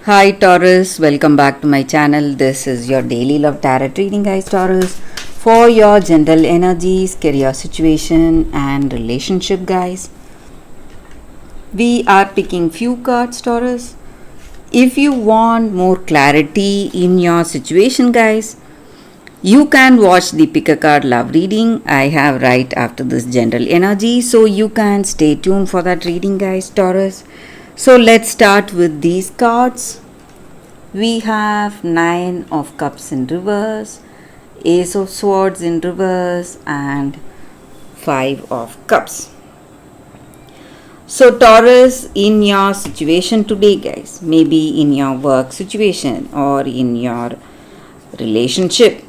Hi Taurus, welcome back to my channel. This is your daily love tarot reading, guys. Taurus, for your general energies, career situation and relationship, guys. We are picking few cards, Taurus. If you want more clarity in your situation, guys, you can watch the pick a card love reading I have right after this general energy, so you can stay tuned for that reading, guys. Taurus, so let's start with these cards. We have 9 of cups in reverse, ace of swords in reverse and 5 of cups. So Taurus, in your situation today, guys, maybe in your work situation or in your relationship,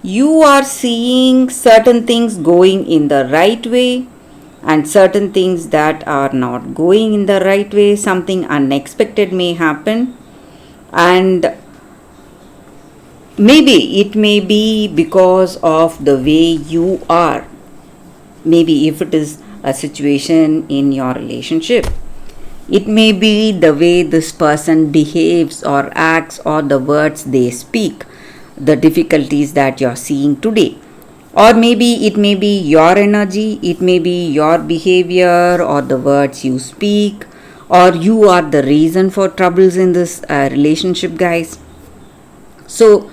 you are seeing certain things going in the right way and certain things that are not going in the right way. Something unexpected may happen, and maybe it may be because of the way you are. Maybe if it is a situation in your relationship, it may be the way this person behaves or acts or the words they speak, the difficulties that you're seeing today. Or maybe it may be your energy, it may be your behavior or the words you speak, or you are the reason for troubles in this relationship, guys. So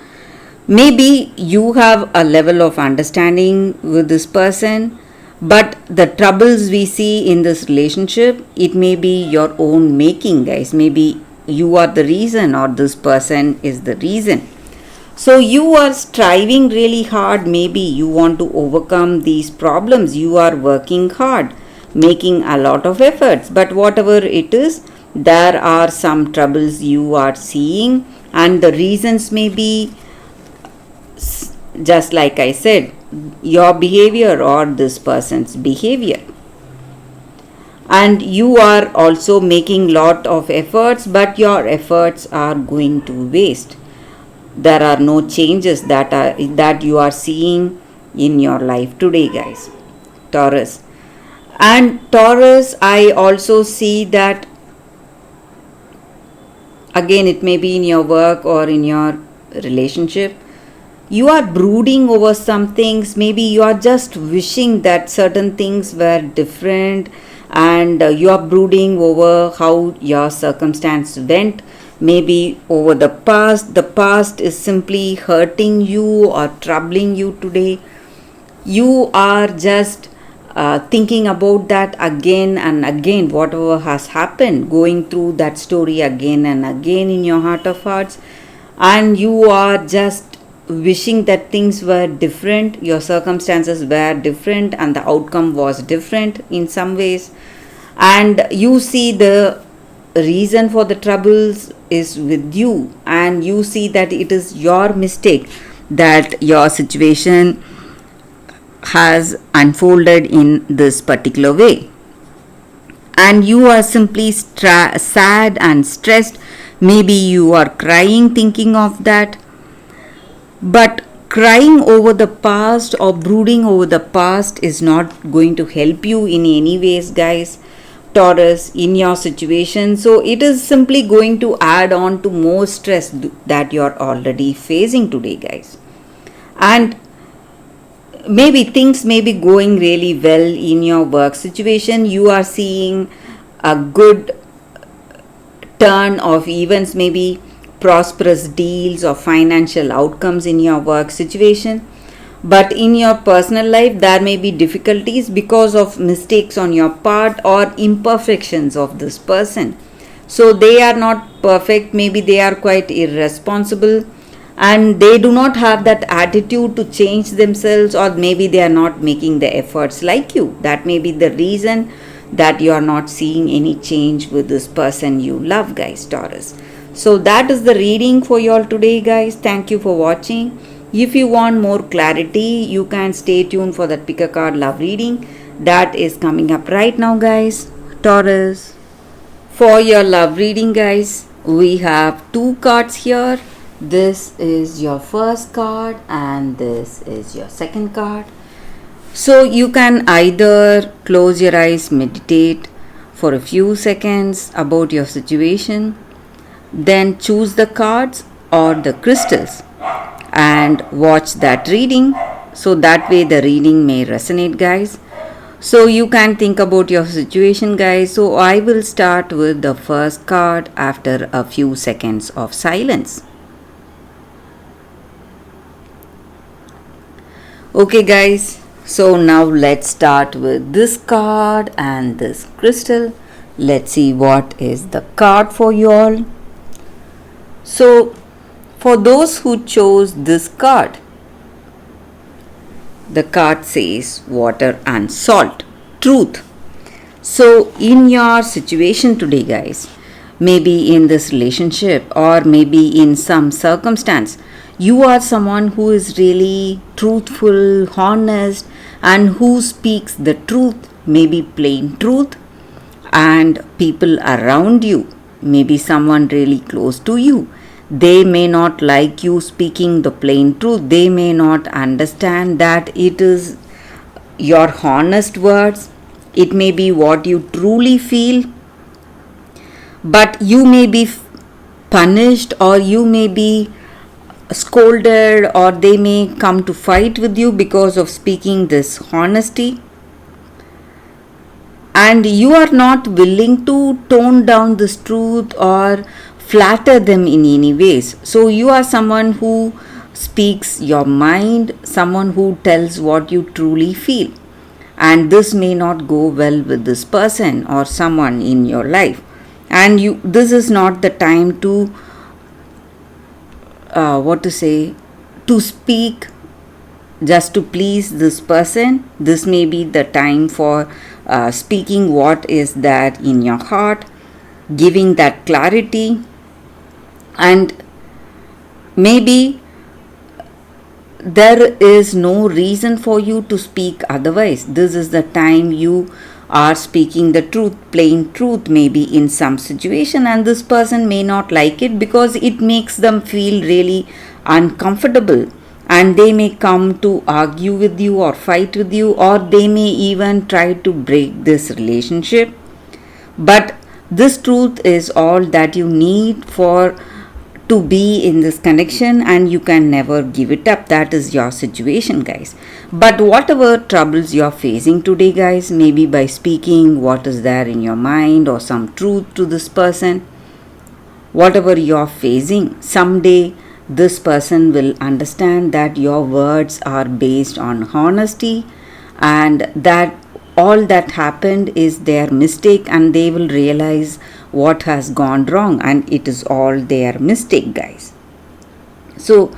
maybe you have a level of understanding with this person, but the troubles we see in this relationship, it may be your own making, guys. Maybe you are the reason or this person is the reason. So you are striving really hard. Maybe you want to overcome these problems. You are working hard, making a lot of efforts. But whatever it is, there are some troubles you are seeing, and the reasons may be just like I said, your behavior or this person's behavior. And you are also making lot of efforts, but your efforts are going to waste. There are no changes that you are seeing in your life today, guys. Taurus. And Taurus, I also see that again, it may be in your work or in your relationship. You are brooding over some things. Maybe you are just wishing that certain things were different, and you are brooding over how your circumstance went. Maybe over the past is simply hurting you or troubling you today. You are just thinking about that again and again, whatever has happened, going through that story again and again in your heart of hearts, and you are just wishing that things were different, your circumstances were different, and the outcome was different in some ways. And you see the reason for the troubles is with you, and you see that it is your mistake that your situation has unfolded in this particular way, and you are simply sad and stressed. Maybe you are crying thinking of that, but crying over the past or brooding over the past is not going to help you in any ways, guys. Taurus, in your situation. So it is simply going to add on to more stress that you're already facing today, guys. And maybe things may be going really well in your work situation. You are seeing a good turn of events, maybe prosperous deals or financial outcomes in your work situation. But in your personal life, there may be difficulties because of mistakes on your part or imperfections of this person. So they are not perfect, maybe they are quite irresponsible, and they do not have that attitude to change themselves, or maybe they are not making the efforts like you. That may be the reason that you are not seeing any change with this person you love, guys. Taurus. So that is the reading for you all today, guys. Thank you for watching. If you want more clarity, you can stay tuned for that pick a card love reading that is coming up right now, guys. Taurus. For your love reading, guys, we have 2 cards here. This is your first card and this is your second card. So you can either close your eyes, meditate for a few seconds about your situation, then choose the cards or the crystals and watch that reading, so that way the reading may resonate, guys. So you can think about your situation, guys. So I will start with the first card after a few seconds of silence. Okay, guys, so now let's start with this card and this crystal. Let's see what is the card for you all. So for those who chose this card, the card says water and salt, truth. So in your situation today, guys, maybe in this relationship or maybe in some circumstance, you are someone who is really truthful, honest, and who speaks the truth, maybe plain truth, and people around you, maybe someone really close to you, they may not like you speaking the plain truth. They may not understand that it is your honest words. It may be what you truly feel, but you may be punished, or you may be scolded, or they may come to fight with you because of speaking this honesty. And you are not willing to tone down this truth or flatter them in any ways. So you are someone who speaks your mind, someone who tells what you truly feel. And this may not go well with this person or someone in your life. And this is not the time to to speak just to please this person. This may be the time for speaking what is there in your heart, giving that clarity, and maybe there is no reason for you to speak otherwise. This is the time you are speaking the truth, plain truth, maybe in some situation, and this person may not like it because it makes them feel really uncomfortable, and they may come to argue with you or fight with you, or they may even try to break this relationship. But this truth is all that you need for to be in this connection, and you can never give it up. That is your situation, guys. But whatever troubles you are facing today, guys, maybe by speaking what is there in your mind or some truth to this person, whatever you are facing, someday this person will understand that your words are based on honesty, and that all that happened is their mistake, and they will realize what has gone wrong, and it is all their mistake, guys. So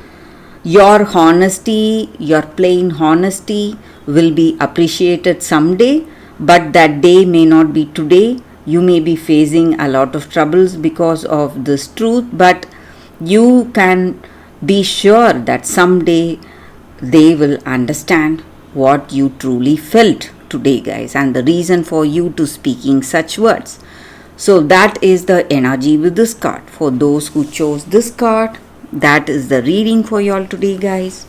your honesty, your plain honesty, will be appreciated someday, but that day may not be today. You may be facing a lot of troubles because of this truth, but you can be sure that someday they will understand what you truly felt today, guys, and the reason for you to speaking such words. So that is the energy with this card. For those who chose this card, that is the reading for you all today, guys.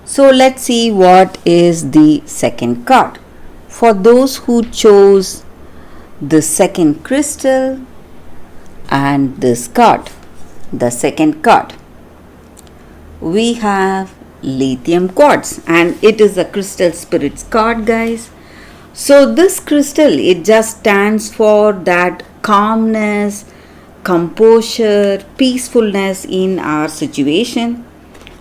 So let's see what is the second card. For those who chose the second crystal and this card, the second card, we have lithium quartz, and it is a crystal spirits card, guys. So this crystal, it just stands for that calmness, composure, peacefulness in our situation,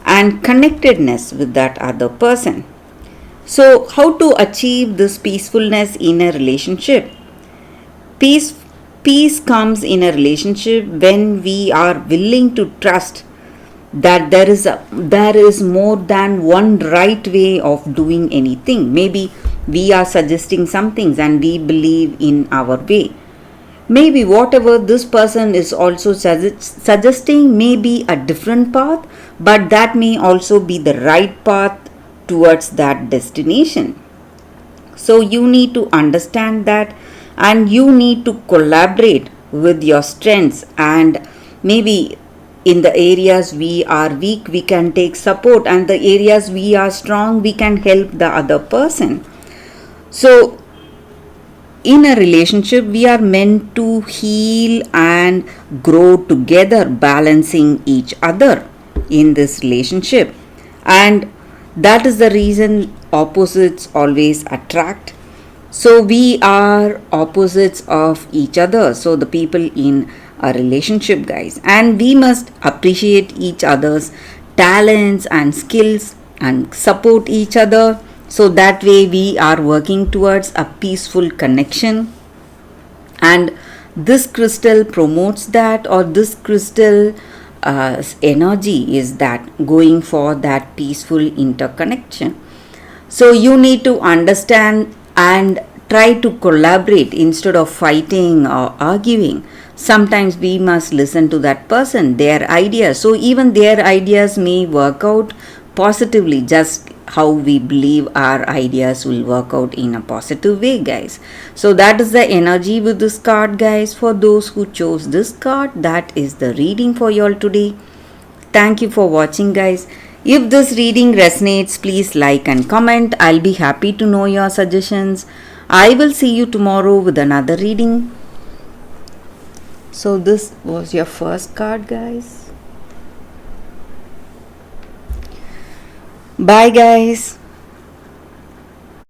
and connectedness with that other person. So how to achieve this peacefulness in a relationship? Peace comes in a relationship when we are willing to trust that there is more than one right way of doing anything. Maybe we are suggesting some things and we believe in our way. Maybe whatever this person is also suggesting may be a different path, but that may also be the right path towards that destination. So you need to understand that, and you need to collaborate with your strengths, and maybe in the areas we are weak, we can take support, and the areas we are strong, we can help the other person. So in a relationship, we are meant to heal and grow together, balancing each other in this relationship. And that is the reason opposites always attract. So we are opposites of each other. So the people in a relationship, guys, and we must appreciate each other's talents and skills and support each other, so that way we are working towards a peaceful connection. And this crystal promotes that, or this crystal energy is that going for that peaceful interconnection. So you need to understand and try to collaborate instead of fighting or arguing. Sometimes we must listen to that person, their ideas. So even their ideas may work out positively, just how we believe our ideas will work out in a positive way, guys. So that is the energy with this card, guys. For those who chose this card, that is the reading for y'all today. Thank you for watching, guys. If this reading resonates, please like and comment. I'll be happy to know your suggestions. I will see you tomorrow with another reading. So this was your first card, guys. Bye, guys.